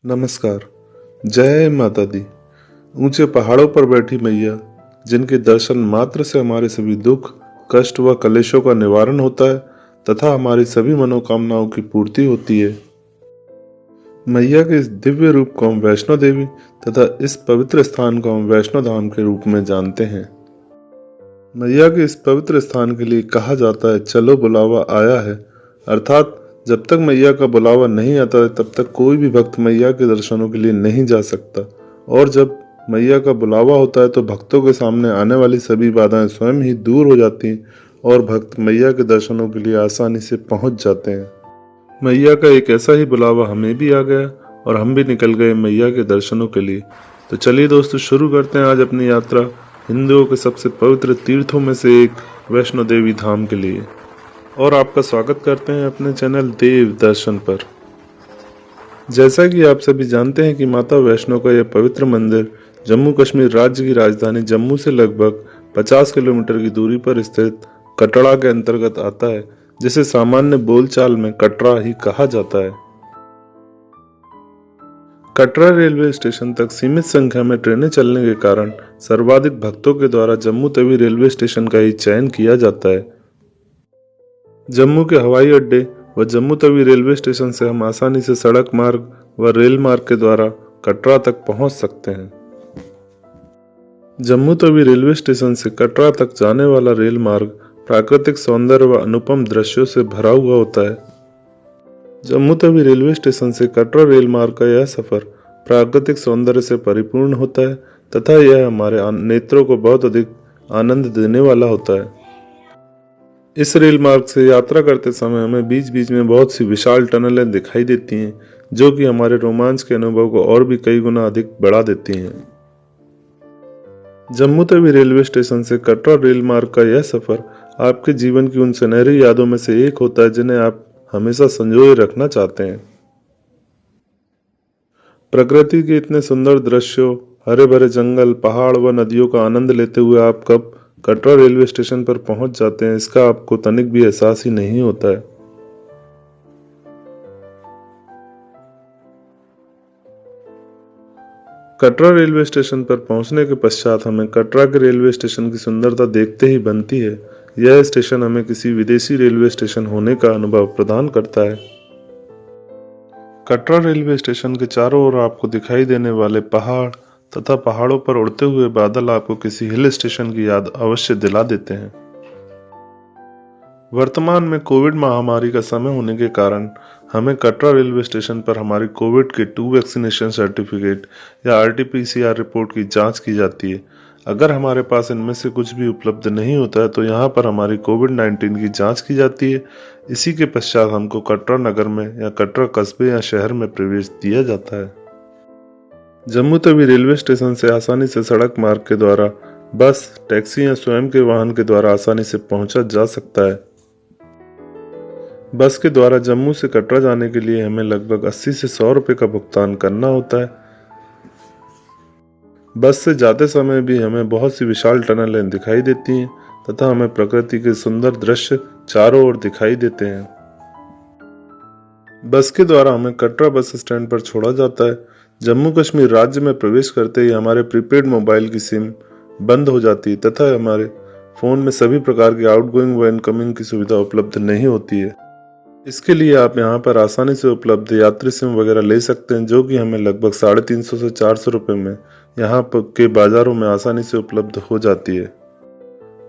नमस्कार। जय माता दी। ऊंचे पहाड़ों पर बैठी मैया, जिनके दर्शन मात्र से हमारे सभी दुख, कष्ट व कलेशों का निवारण होता है तथा हमारी सभी मनोकामनाओं की पूर्ति होती है। मैया के इस दिव्य रूप को हम वैष्णो देवी तथा इस पवित्र स्थान को हम वैष्णो धाम के रूप में जानते हैं। मैया के इस पवित्र स्थान के लिए कहा जाता है, चलो बुलावा आया है। अर्थात जब तक मैया का बुलावा नहीं आता है तब तक कोई भी भक्त मैया के दर्शनों के लिए नहीं जा सकता, और जब मैया का बुलावा होता है तो भक्तों के सामने आने वाली सभी बाधाएं स्वयं ही दूर हो जाती हैं और भक्त मैया के दर्शनों के लिए आसानी से पहुंच जाते हैं। मैया का एक ऐसा ही बुलावा हमें भी आ गया और हम भी निकल गए मैया के दर्शनों के लिए। तो चलिए दोस्तों, शुरू करते हैं आज अपनी यात्रा हिंदुओं के सबसे पवित्र तीर्थों में से एक वैष्णो देवी धाम के लिए, और आपका स्वागत करते हैं अपने चैनल देव दर्शन पर। जैसा कि आप सभी जानते हैं कि माता वैष्णो का यह पवित्र मंदिर जम्मू कश्मीर राज्य की राजधानी जम्मू से लगभग 50 किलोमीटर की दूरी पर स्थित कटरा के अंतर्गत आता है, जिसे सामान्य बोलचाल में कटरा ही कहा जाता है। कटरा रेलवे स्टेशन तक सीमित संख्या में ट्रेनें चलने के कारण सर्वाधिक भक्तों के द्वारा जम्मू तवी रेलवे स्टेशन का ही चयन किया जाता है। जम्मू के हवाई अड्डे व जम्मू तवी रेलवे स्टेशन से हम आसानी से सड़क मार्ग व रेल मार्ग के द्वारा कटरा तक पहुंच सकते हैं। जम्मू तवी रेलवे स्टेशन से कटरा तक जाने वाला रेल मार्ग प्राकृतिक सौंदर्य व अनुपम दृश्यों से भरा हुआ होता है। जम्मू तवी रेलवे स्टेशन से कटरा रेल मार्ग का यह सफर प्राकृतिक सौंदर्य से परिपूर्ण होता है तथा यह हमारे नेत्रों को बहुत अधिक आनंद देने वाला होता है। इस रेल मार्ग से यात्रा करते समय हमें बीच बीच में बहुत सी विशाल टनलें दिखाई देती हैं, जो कि हमारे रोमांच के अनुभव को और भी कई गुना अधिक बढ़ा देती हैं। जम्मू तवी रेलवे स्टेशन से कटरा रेल मार्ग का यह सफर आपके जीवन की उन सुनहरी यादों में से एक होता है जिन्हें आप हमेशा संजोए रखना चाहते हैं। प्रकृति के इतने सुंदर दृश्यों, हरे भरे जंगल, पहाड़ व नदियों का आनंद लेते हुए आप कब कटरा रेलवे स्टेशन पर पहुंच जाते हैं, इसका आपको तनिक भी एहसास ही नहीं होता है। कटरा रेलवे स्टेशन पर पहुंचने के पश्चात हमें कटरा के रेलवे स्टेशन की सुंदरता देखते ही बनती है। यह स्टेशन हमें किसी विदेशी रेलवे स्टेशन होने का अनुभव प्रदान करता है। कटरा रेलवे स्टेशन के चारों ओर आपको दिखाई देने वाले पहाड़ तथा पहाड़ों पर उड़ते हुए बादल आपको किसी हिल स्टेशन की याद अवश्य दिला देते हैं। वर्तमान में कोविड महामारी का समय होने के कारण हमें कटरा रेलवे स्टेशन पर हमारी कोविड के 2 वैक्सीनेशन सर्टिफिकेट या RT-PCR रिपोर्ट की जांच की जाती है। अगर हमारे पास इनमें से कुछ भी उपलब्ध नहीं होता है तो यहाँ पर हमारी कोविड-19 की जांच की जाती है। इसी के पश्चात हमको कटरा नगर में या कटरा कस्बे या शहर में प्रवेश दिया जाता है। जम्मू तवी रेलवे स्टेशन से आसानी से सड़क मार्ग के द्वारा बस, टैक्सी या स्वयं के वाहन के द्वारा आसानी से पहुंचा जा सकता है। बस के द्वारा जम्मू से कटरा जाने के लिए हमें लगभग 80 से 100 रुपए का भुगतान करना होता है। बस से जाते समय भी हमें बहुत सी विशाल टनलें दिखाई देती हैं तथा हमें प्रकृति के सुंदर दृश्य चारों ओर दिखाई देते हैं। बस के द्वारा हमें कटरा बस स्टैंड पर छोड़ा जाता है। जम्मू कश्मीर राज्य में प्रवेश करते ही हमारे प्रीपेड मोबाइल की सिम बंद हो जाती है तथा हमारे फोन में सभी प्रकार की आउटगोइंग व इनकमिंग की सुविधा उपलब्ध नहीं होती है। इसके लिए आप यहाँ पर आसानी से उपलब्ध यात्री सिम वगैरह ले सकते हैं, जो कि हमें लगभग 350 से 400 रुपए में यहाँ के बाजारों में आसानी से उपलब्ध हो जाती है।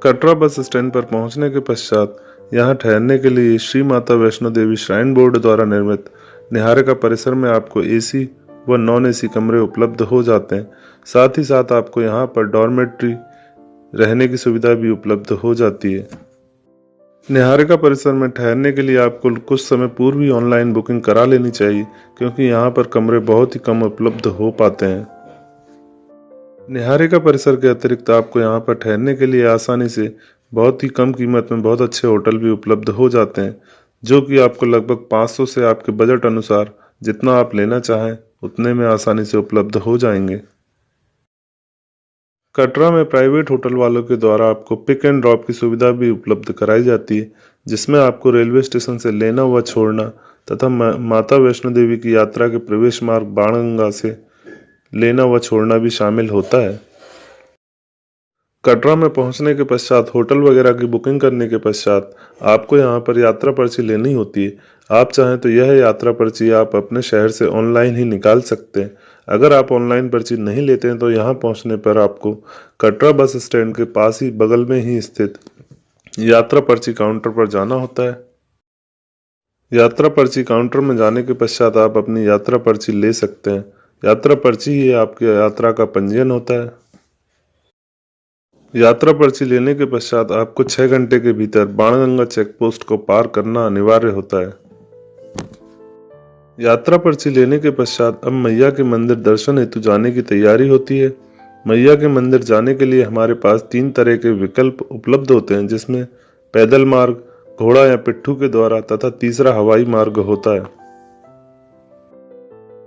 कटरा बस स्टैंड पर पहुंचने के पश्चात यहाँ ठहरने के लिए श्री माता वैष्णो देवी श्राइन बोर्ड द्वारा निर्मित निहारिका परिसर में आपको AC व नॉन AC कमरे उपलब्ध हो जाते हैं। साथ ही साथ आपको यहाँ पर डॉर्मेट्री रहने की सुविधा भी उपलब्ध हो जाती है। निहारिका परिसर में ठहरने के लिए आपको कुछ समय पूर्व ही ऑनलाइन बुकिंग करा लेनी चाहिए, क्योंकि यहाँ पर कमरे बहुत ही कम उपलब्ध हो पाते हैं। निहारिका परिसर के अतिरिक्त आपको यहाँ पर ठहरने के लिए आसानी से बहुत ही कम कीमत में बहुत अच्छे होटल भी उपलब्ध हो जाते हैं, जो कि आपको लगभग 500 से आपके बजट अनुसार जितना आप लेना चाहें उतने में आसानी से उपलब्ध हो जाएंगे। कटरा में प्राइवेट होटल वालों के द्वारा आपको पिक एंड ड्रॉप की सुविधा भी उपलब्ध कराई जाती है, जिसमें आपको रेलवे स्टेशन से लेना व छोड़ना तथा माता वैष्णो देवी की यात्रा के प्रवेश मार्ग बाणगंगा से लेना व छोड़ना भी शामिल होता है। कटरा में पहुंचने के पश्चात होटल वगैरह की बुकिंग करने के पश्चात आपको यहाँ पर यात्रा पर्ची लेनी होती है। आप चाहें तो यह यात्रा पर्ची आप अपने शहर से ऑनलाइन ही निकाल सकते हैं। अगर आप ऑनलाइन पर्ची नहीं लेते हैं तो यहाँ पहुंचने पर आपको कटरा बस स्टैंड के पास ही बगल में ही स्थित यात्रा पर्ची काउंटर पर जाना होता है। यात्रा पर्ची काउंटर में जाने के पश्चात आप अपनी यात्रा पर्ची ले सकते हैं। यात्रा पर्ची ही आपकी यात्रा का पंजीयन होता है। यात्रा पर्ची लेने के पश्चात आपको 6 घंटे के भीतर बाणगंगा चेक पोस्ट को पार करना अनिवार्य होता है। यात्रा पर्ची लेने के पश्चात अब मैया के मंदिर दर्शन हेतु जाने की तैयारी होती है। मैया के मंदिर जाने के लिए हमारे पास 3 तरह के विकल्प उपलब्ध होते हैं, जिसमें पैदल मार्ग, घोड़ा या पिट्ठू के द्वारा तथा तीसरा हवाई मार्ग होता है।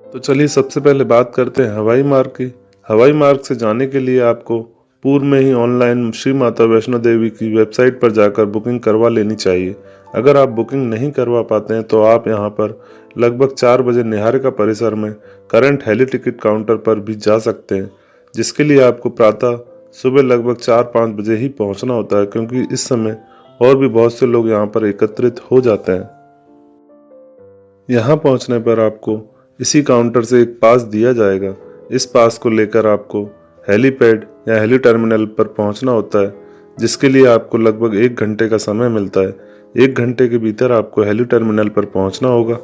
तो चलिए सबसे पहले बात करते हैं हवाई मार्ग की। हवाई मार्ग से जाने के लिए आपको पूर्व में ही ऑनलाइन श्री माता वैष्णो देवी की वेबसाइट पर जाकर बुकिंग करवा लेनी चाहिए। अगर आप बुकिंग नहीं करवा पाते हैं तो आप यहां पर लगभग 4 बजे निहारिका परिसर में करंट हेली टिकट काउंटर पर भी जा सकते हैं, जिसके लिए आपको प्रातः सुबह लगभग 4-5 बजे ही पहुंचना होता है, क्योंकि इस समय और भी बहुत से लोग यहाँ पर एकत्रित हो जाते हैं। यहाँ पहुंचने पर आपको इसी काउंटर से एक पास दिया जाएगा। इस पास को लेकर आपको हेलीपैड या हेली टर्मिनल पर पहुंचना होता है, जिसके लिए आपको लगभग 1 घंटे का समय मिलता है। 1 घंटे के भीतर आपको हेली टर्मिनल पर पहुंचना होगा।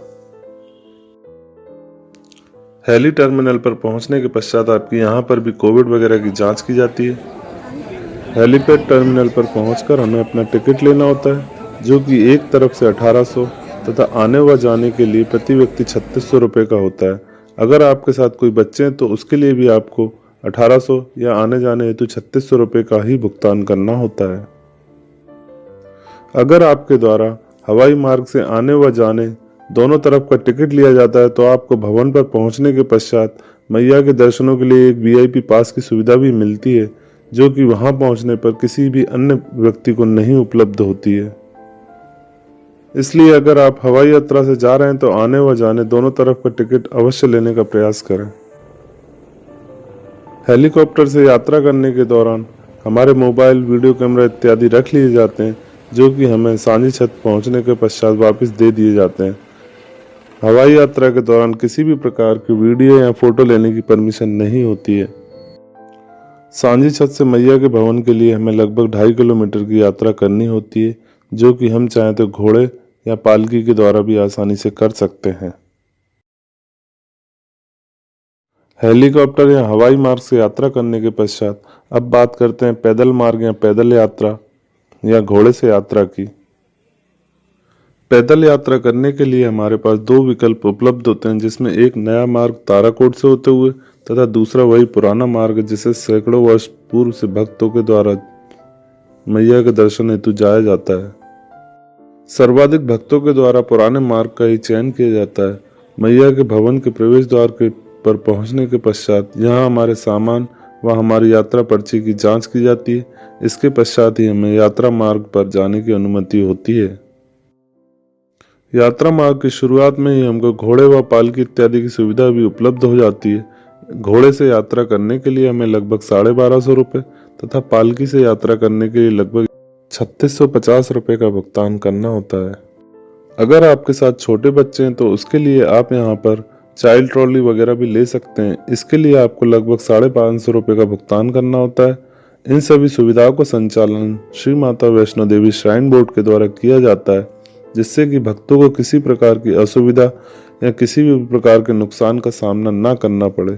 हेली टर्मिनल पर पहुंचने के पश्चात आपकी यहाँ पर भी कोविड वगैरह की जांच की जाती है। हेलीपैड टर्मिनल पर पहुंचकर हमें अपना टिकट लेना होता है, जो कि एक तरफ से 1800 तथा आने व जाने के लिए प्रति व्यक्ति 3600 रुपये का होता है। अगर आपके साथ कोई बच्चे हैं तो उसके लिए भी आपको 1800 या आने जाने हेतु 3600 रुपये का ही भुगतान करना होता है। अगर आपके द्वारा हवाई मार्ग से आने व जाने दोनों तरफ का टिकट लिया जाता है तो आपको भवन पर पहुंचने के पश्चात मैया के दर्शनों के लिए एक वीआईपी पास की सुविधा भी मिलती है, जो कि वहां पहुंचने पर किसी भी अन्य व्यक्ति को नहीं उपलब्ध होती है। इसलिए अगर आप हवाई यात्रा से जा रहे हैं तो आने व जाने दोनों तरफ का टिकट अवश्य लेने का प्रयास करें। हेलीकॉप्टर से यात्रा करने के दौरान हमारे मोबाइल, वीडियो कैमरा इत्यादि रख लिए जाते हैं, जो कि हमें सांझी छत पहुंचने के पश्चात वापस दे दिए जाते हैं। हवाई यात्रा के दौरान किसी भी प्रकार की वीडियो या फोटो लेने की परमिशन नहीं होती है। सांझी छत से मैया के भवन के लिए हमें लगभग 2.5 किलोमीटर की यात्रा करनी होती है, जो कि हम चाहें तो घोड़े या पालकी के द्वारा भी आसानी से कर सकते हैं। हेलीकॉप्टर या हवाई मार्ग से यात्रा करने के पश्चात अब बात करते हैं पैदल मार्ग या पैदल यात्रा या घोड़े से यात्रा की। पैदल यात्रा करने के लिए हमारे पास 2 विकल्प उपलब्ध होते हैं, जिसमें एक नया मार्ग ताराकोट से होते हुए तथा दूसरा वही पुराना मार्ग जिसे सैकड़ों वर्ष पूर्व से भक्तों के द्वारा मैया के दर्शन हेतु जाया जाता है। सर्वाधिक भक्तों के द्वारा पुराने मार्ग का ही चयन किया जाता है। मैया के भवन के प्रवेश द्वार के पर पहुंचने के पश्चात यहाँ हमारे सामान व हमारी यात्रा पर्ची की जांच की जाती है। इसके पश्चात ही हमें यात्रा मार्ग पर जाने की अनुमति होती है। यात्रा मार्ग की शुरुआत में ही हमको घोड़े व पालकी इत्यादि की सुविधा भी उपलब्ध हो जाती है। घोड़े से यात्रा करने के लिए हमें लगभग 1250 रुपये तथा पालकी से यात्रा करने के लिए लगभग 3650 रुपये का भुगतान करना होता है। अगर आपके साथ छोटे बच्चे हैं तो उसके लिए आप यहाँ पर चाइल्ड ट्रॉली वगैरह भी ले सकते हैं। इसके लिए आपको लगभग 550 रुपये का भुगतान करना होता है। इन सभी सुविधाओं का संचालन श्री माता वैष्णो देवी श्राइन बोर्ड के द्वारा किया जाता है, जिससे कि भक्तों को किसी प्रकार की असुविधा या किसी भी प्रकार के नुकसान का सामना न करना पड़े।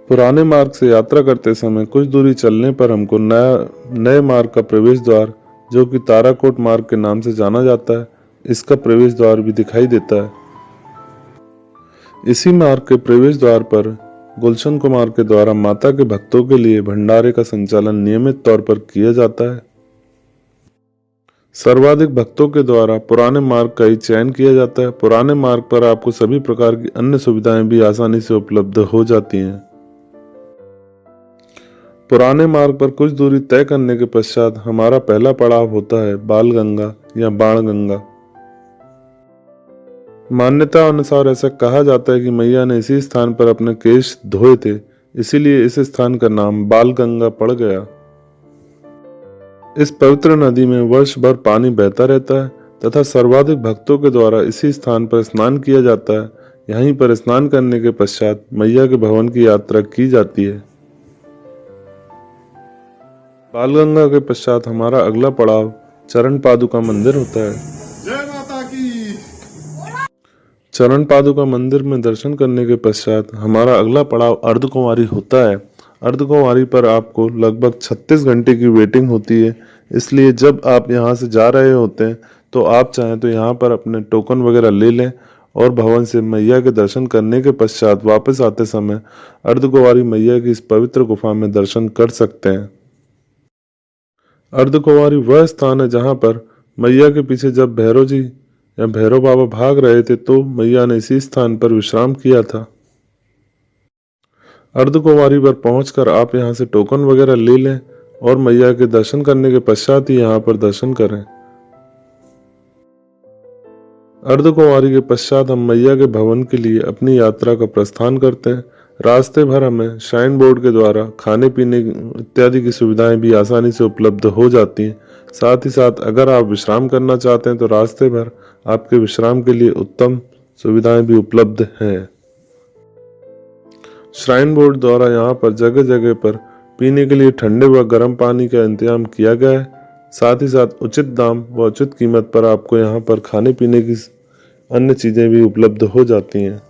पुराने मार्ग से यात्रा करते समय कुछ दूरी चलने पर हमको नए मार्ग का प्रवेश द्वार, जो कि ताराकोट मार्ग के नाम से जाना जाता है, इसका प्रवेश द्वार भी दिखाई देता है। इसी मार्ग के प्रवेश द्वार पर गुलशन कुमार के द्वारा माता के भक्तों के लिए भंडारे का संचालन नियमित तौर पर किया जाता है। सर्वाधिक भक्तों के द्वारा पुराने मार्ग का ही चयन किया जाता है। पुराने मार्ग पर आपको सभी प्रकार की अन्य सुविधाएं भी आसानी से उपलब्ध हो जाती हैं। पुराने मार्ग पर कुछ दूरी तय करने के पश्चात हमारा पहला पड़ाव होता है बालगंगा या बाणगंगा। मान्यता अनुसार ऐसा कहा जाता है कि मैया ने इसी स्थान पर अपने केश धोए थे, इसीलिए इस स्थान का नाम बाल गंगा पड़ गया। इस पवित्र नदी में वर्ष भर पानी बहता रहता है तथा सर्वाधिक भक्तों के द्वारा इसी स्थान पर स्नान किया जाता है। यहीं पर स्नान करने के पश्चात मैया के भवन की यात्रा की जाती है। बालगंगा के पश्चात हमारा अगला पड़ाव चरण पादुका मंदिर होता है। जय माता की। चरण पादुका मंदिर में दर्शन करने के पश्चात हमारा अगला पड़ाव अर्धकुंवारी होता है। अर्धकुंवारी पर आपको लगभग 36 घंटे की वेटिंग होती है, इसलिए जब आप यहाँ से जा रहे होते हैं तो आप चाहें तो यहाँ पर अपने टोकन वगैरह ले लें और भवन से मैया के दर्शन करने के पश्चात वापस आते समय अर्धकुंवारी मैया की इस पवित्र गुफा में दर्शन कर सकते हैं। अर्धकुंवारी वह स्थान है जहाँ पर मैया के पीछे जब भैरव जी या भैरव बाबा भाग रहे थे तो मैया ने इसी स्थान पर विश्राम किया था। अर्धकुंवारी पर पहुंचकर आप यहां से टोकन वगैरह ले लें और मैया के दर्शन करने के पश्चात ही यहां पर दर्शन करें। अर्धकुंवारी के पश्चात हम मैया के भवन के लिए अपनी यात्रा का प्रस्थान करते हैं। रास्ते भर हमें श्राइन बोर्ड के द्वारा खाने पीने इत्यादि की सुविधाएं भी आसानी से उपलब्ध हो जाती हैं। साथ ही साथ अगर आप विश्राम करना चाहते हैं तो रास्ते भर आपके विश्राम के लिए उत्तम सुविधाएं भी उपलब्ध हैं। श्राइन बोर्ड द्वारा यहाँ पर जगह जगह पर पीने के लिए ठंडे व गर्म पानी का इंतजाम किया गया है। साथ ही साथ उचित दाम व उचित कीमत पर आपको यहाँ पर खाने पीने की अन्य चीजें भी उपलब्ध हो जाती हैं।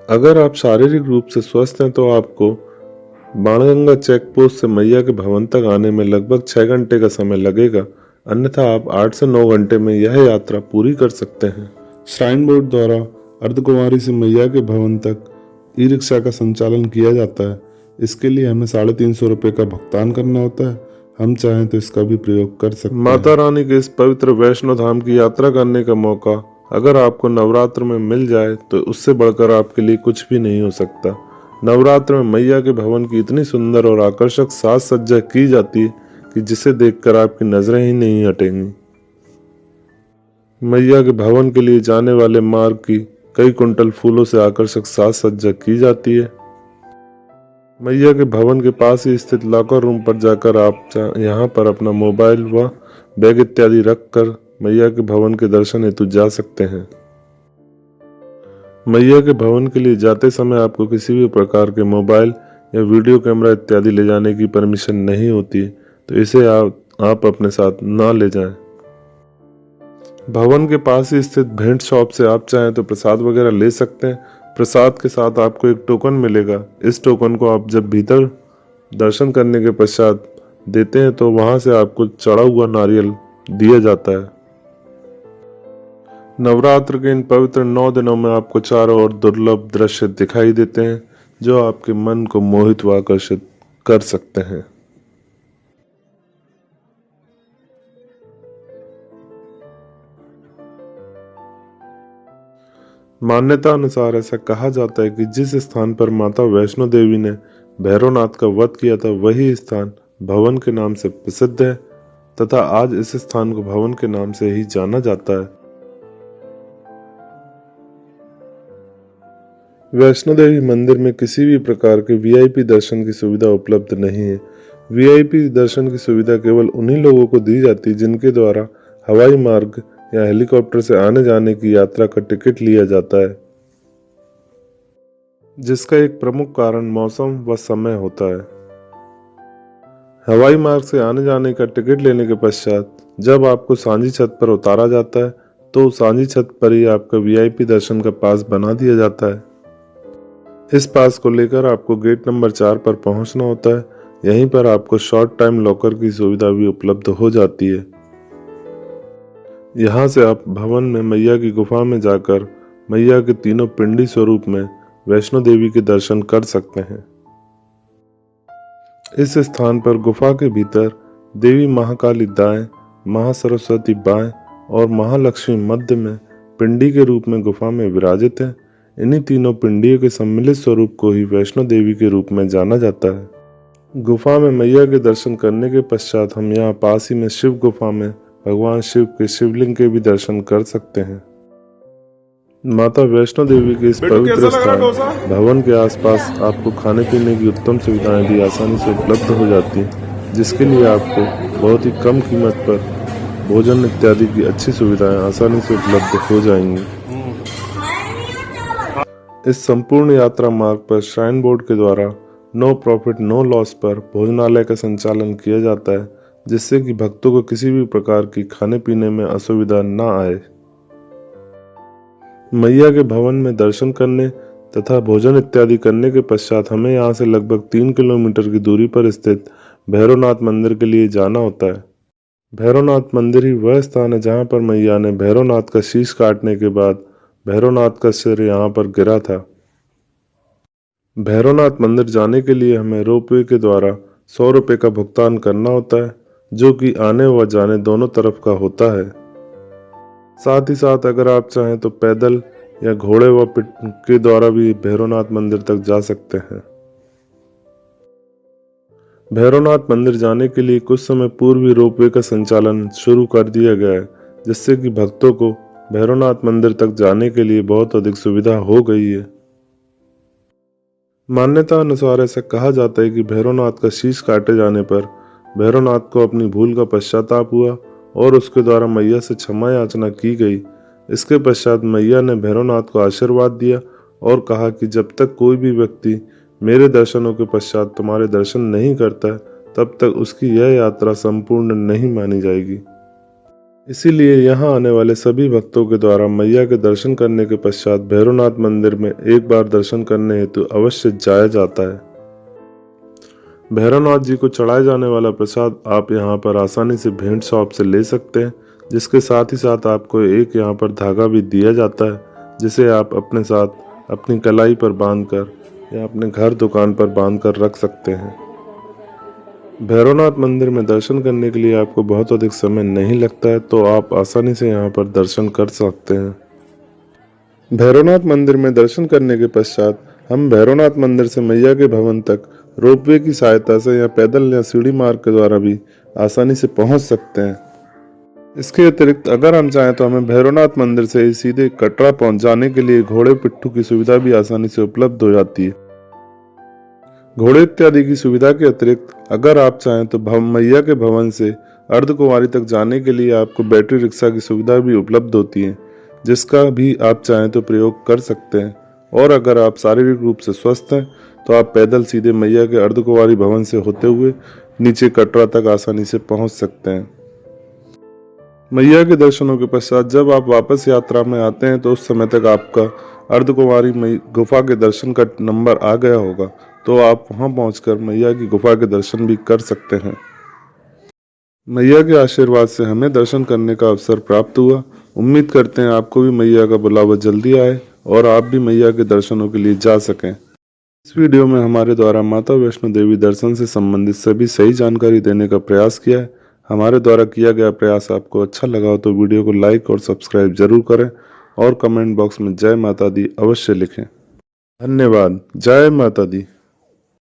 अगर आप शारीरिक रूप से स्वस्थ हैं तो आपको बाणगंगा चेक पोस्ट से मैया के भवन तक आने में लगभग 6 घंटे का समय लगेगा, अन्यथा आप 8 से 9 घंटे में यह यात्रा पूरी कर सकते हैं। श्राइन बोर्ड द्वारा अर्धकुंवारी से मैया के भवन तक ई रिक्शा का संचालन किया जाता है। इसके लिए हमें 350 रुपये का भुगतान करना होता है। हम चाहें तो इसका भी प्रयोग कर सकते हैं। माता रानी के इस पवित्र वैष्णो धाम की यात्रा करने का मौका अगर आपको नवरात्र में मिल जाए तो उससे बढ़कर आपके लिए कुछ भी नहीं हो सकता। नवरात्र में मैया के भवन की इतनी सुंदर और आकर्षक साज सज्जा की जाती है कि जिसे देखकर आपकी नजरें ही नहीं हटेंगी। मैया के भवन के लिए जाने वाले मार्ग की कई कुंटल फूलों से आकर्षक साज सज्जा की जाती है। मैया के भवन के पास ही स्थित लॉकर रूम पर जाकर आप यहाँ पर अपना मोबाइल व बैग इत्यादि रखकर मैया के भवन के दर्शन हेतु जा सकते हैं। मैया के भवन के लिए जाते समय आपको किसी भी प्रकार के मोबाइल या वीडियो कैमरा इत्यादि ले जाने की परमिशन नहीं होती है, तो इसे आप अपने साथ ना ले जाएं। भवन के पास ही स्थित भेंट शॉप से आप चाहें तो प्रसाद वगैरह ले सकते हैं। प्रसाद के साथ आपको एक टोकन मिलेगा। इस टोकन को आप जब भीतर दर्शन करने के पश्चात देते हैं तो वहां से आपको चढ़ा हुआ नारियल दिया जाता है। नवरात्र के इन पवित्र 9 दिनों में आपको चारों ओर दुर्लभ दृश्य दिखाई देते हैं जो आपके मन को मोहित व आकर्षित कर सकते हैं। मान्यता अनुसार ऐसा कहा जाता है कि जिस स्थान पर माता वैष्णो देवी ने भैरवनाथ का वध किया था वही स्थान भवन के नाम से प्रसिद्ध है तथा आज इस स्थान को भवन के नाम से ही जाना जाता है। वैष्णो देवी मंदिर में किसी भी प्रकार के वीआईपी दर्शन की सुविधा उपलब्ध नहीं है। वीआईपी दर्शन की सुविधा केवल उन्हीं लोगों को दी जाती है जिनके द्वारा हवाई मार्ग या हेलीकॉप्टर से आने जाने की यात्रा का टिकट लिया जाता है, जिसका एक प्रमुख कारण मौसम व समय होता है। हवाई मार्ग से आने जाने का टिकट लेने के पश्चात जब आपको सांझी छत पर उतारा जाता है तो सांझी छत पर ही आपका वीआईपी दर्शन का पास बना दिया जाता है। इस पास को लेकर आपको गेट नंबर 4 पर पहुंचना होता है। यहीं पर आपको शॉर्ट टाइम लॉकर की सुविधा भी उपलब्ध हो जाती है। यहाँ से आप भवन में मैया की गुफा में जाकर मैया के तीनों पिंडी स्वरूप में वैष्णो देवी के दर्शन कर सकते हैं। इस स्थान पर गुफा के भीतर देवी महाकाली दाएं, महासरस्वती बाएं और महालक्ष्मी मध्य में पिंडी के रूप में गुफा में विराजित है। इन्हीं तीनों पिंडियों के सम्मिलित स्वरूप को ही वैष्णो देवी के रूप में जाना जाता है। गुफा में मैया के दर्शन करने के पश्चात हम यहाँ पास ही में शिव गुफा में भगवान शिव के शिवलिंग के भी दर्शन कर सकते हैं। माता वैष्णो देवी के इस बेटू, पवित्र कैसा लग रहा स्थान डोसा? भवन के आसपास आपको खाने पीने की उत्तम सुविधाएं भी आसानी से उपलब्ध हो जाती हैं, जिसके लिए आपको बहुत ही कम कीमत पर भोजन इत्यादि की अच्छी सुविधाएं आसानी से उपलब्ध हो जाएंगी। इस संपूर्ण यात्रा मार्ग पर श्राइन बोर्ड के द्वारा नो प्रॉफिट नो लॉस पर भोजनालय का संचालन किया जाता है, जिससे कि भक्तों को किसी भी प्रकार की खाने पीने में असुविधा न आए। मैया के भवन में दर्शन करने तथा भोजन इत्यादि करने के पश्चात हमें यहाँ से लगभग 3 किलोमीटर की दूरी पर स्थित भैरवनाथ मंदिर के लिए जाना होता है। भैरवनाथ मंदिर ही वह स्थान है जहाँ पर मैया ने भैरवनाथ का शीश काटने के बाद भैरवनाथ का सिर यहाँ पर गिरा था। भैरवनाथ मंदिर जाने के लिए हमें रोपवे के द्वारा 100 रुपये का भुगतान करना होता है, जो कि आने व जाने दोनों तरफ का होता है। साथ ही साथ अगर आप चाहें तो पैदल या घोड़े व पिट के द्वारा भी भैरवनाथ मंदिर तक जा सकते हैं। भैरवनाथ मंदिर जाने के लिए कुछ समय पूर्व ही रोपवे का संचालन शुरू कर दिया गया है, जिससे कि भक्तों को भैरवनाथ मंदिर तक जाने के लिए बहुत अधिक सुविधा हो गई है। मान्यता अनुसार ऐसा कहा जाता है कि भैरवनाथ का शीश काटे जाने पर भैरवनाथ को अपनी भूल का पश्चाताप हुआ और उसके द्वारा मैया से क्षमा याचना की गई। इसके पश्चात मैया ने भैरवनाथ को आशीर्वाद दिया और कहा कि जब तक कोई भी व्यक्ति मेरे दर्शनों के पश्चात तुम्हारे दर्शन नहीं करता है, तब तक उसकी यह यात्रा संपूर्ण नहीं मानी जाएगी। इसीलिए यहाँ आने वाले सभी भक्तों के द्वारा मैया के दर्शन करने के पश्चात भैरवनाथ मंदिर में एक बार दर्शन करने हेतु अवश्य जाया जाता है। भैरवनाथ जी को चढ़ाए जाने वाला प्रसाद आप यहाँ पर आसानी से भेंट शॉप से ले सकते हैं, जिसके साथ ही साथ आपको एक यहाँ पर धागा भी दिया जाता है, जिसे आप अपने साथ अपनी कलाई पर बांधकर या अपने घर दुकान पर बांधकर रख सकते हैं। भैरवनाथ मंदिर में दर्शन करने के लिए आपको बहुत अधिक समय नहीं लगता है, तो आप आसानी से यहाँ पर दर्शन कर सकते हैं। भैरवनाथ मंदिर में दर्शन करने के पश्चात हम भैरवनाथ मंदिर से मैया के भवन तक रोपवे की सहायता से या पैदल या सीढ़ी मार्ग के द्वारा भी आसानी से पहुंच सकते हैं। इसके अतिरिक्त अगर हम चाहें तो हमें भैरवनाथ मंदिर से ही सीधे कटरा पहुंच जाने के लिए घोड़े पिट्ठू की सुविधा भी आसानी से उपलब्ध हो जाती है। घोड़े इत्यादि की सुविधा के अतिरिक्त अगर आप चाहें तो मैया के भवन से अर्धकुंवारी तक जाने के लिए आपको बैटरी रिक्शा की सुविधा भी उपलब्ध होती है, जिसका भी आप चाहें तो प्रयोग कर सकते हैं। और अगर आप शारीरिक रूप से स्वस्थ हैं तो आप पैदल सीधे मैया के अर्धकुंवारी भवन से होते हुए नीचे कटरा तक आसानी से पहुंच सकते हैं। मैया के दर्शनों के पश्चात जब आप वापस यात्रा में आते हैं तो उस समय तक आपका अर्धकुंवारी गुफा के दर्शन का नंबर आ गया होगा, तो आप वहां पहुंचकर मैया की गुफा के दर्शन भी कर सकते हैं। मैया के आशीर्वाद से हमें दर्शन करने का अवसर प्राप्त हुआ। उम्मीद करते हैं आपको भी मैया का बुलावा जल्दी आए और आप भी मैया के दर्शनों के लिए जा सकें। इस वीडियो में हमारे द्वारा माता वैष्णो देवी दर्शन से संबंधित सभी सही जानकारी देने का प्रयास किया है। हमारे द्वारा किया गया प्रयास आपको अच्छा लगा हो तो वीडियो को लाइक और सब्सक्राइब जरूर करें और कमेंट बॉक्स में जय माता दी अवश्य लिखें। धन्यवाद। जय माता दी।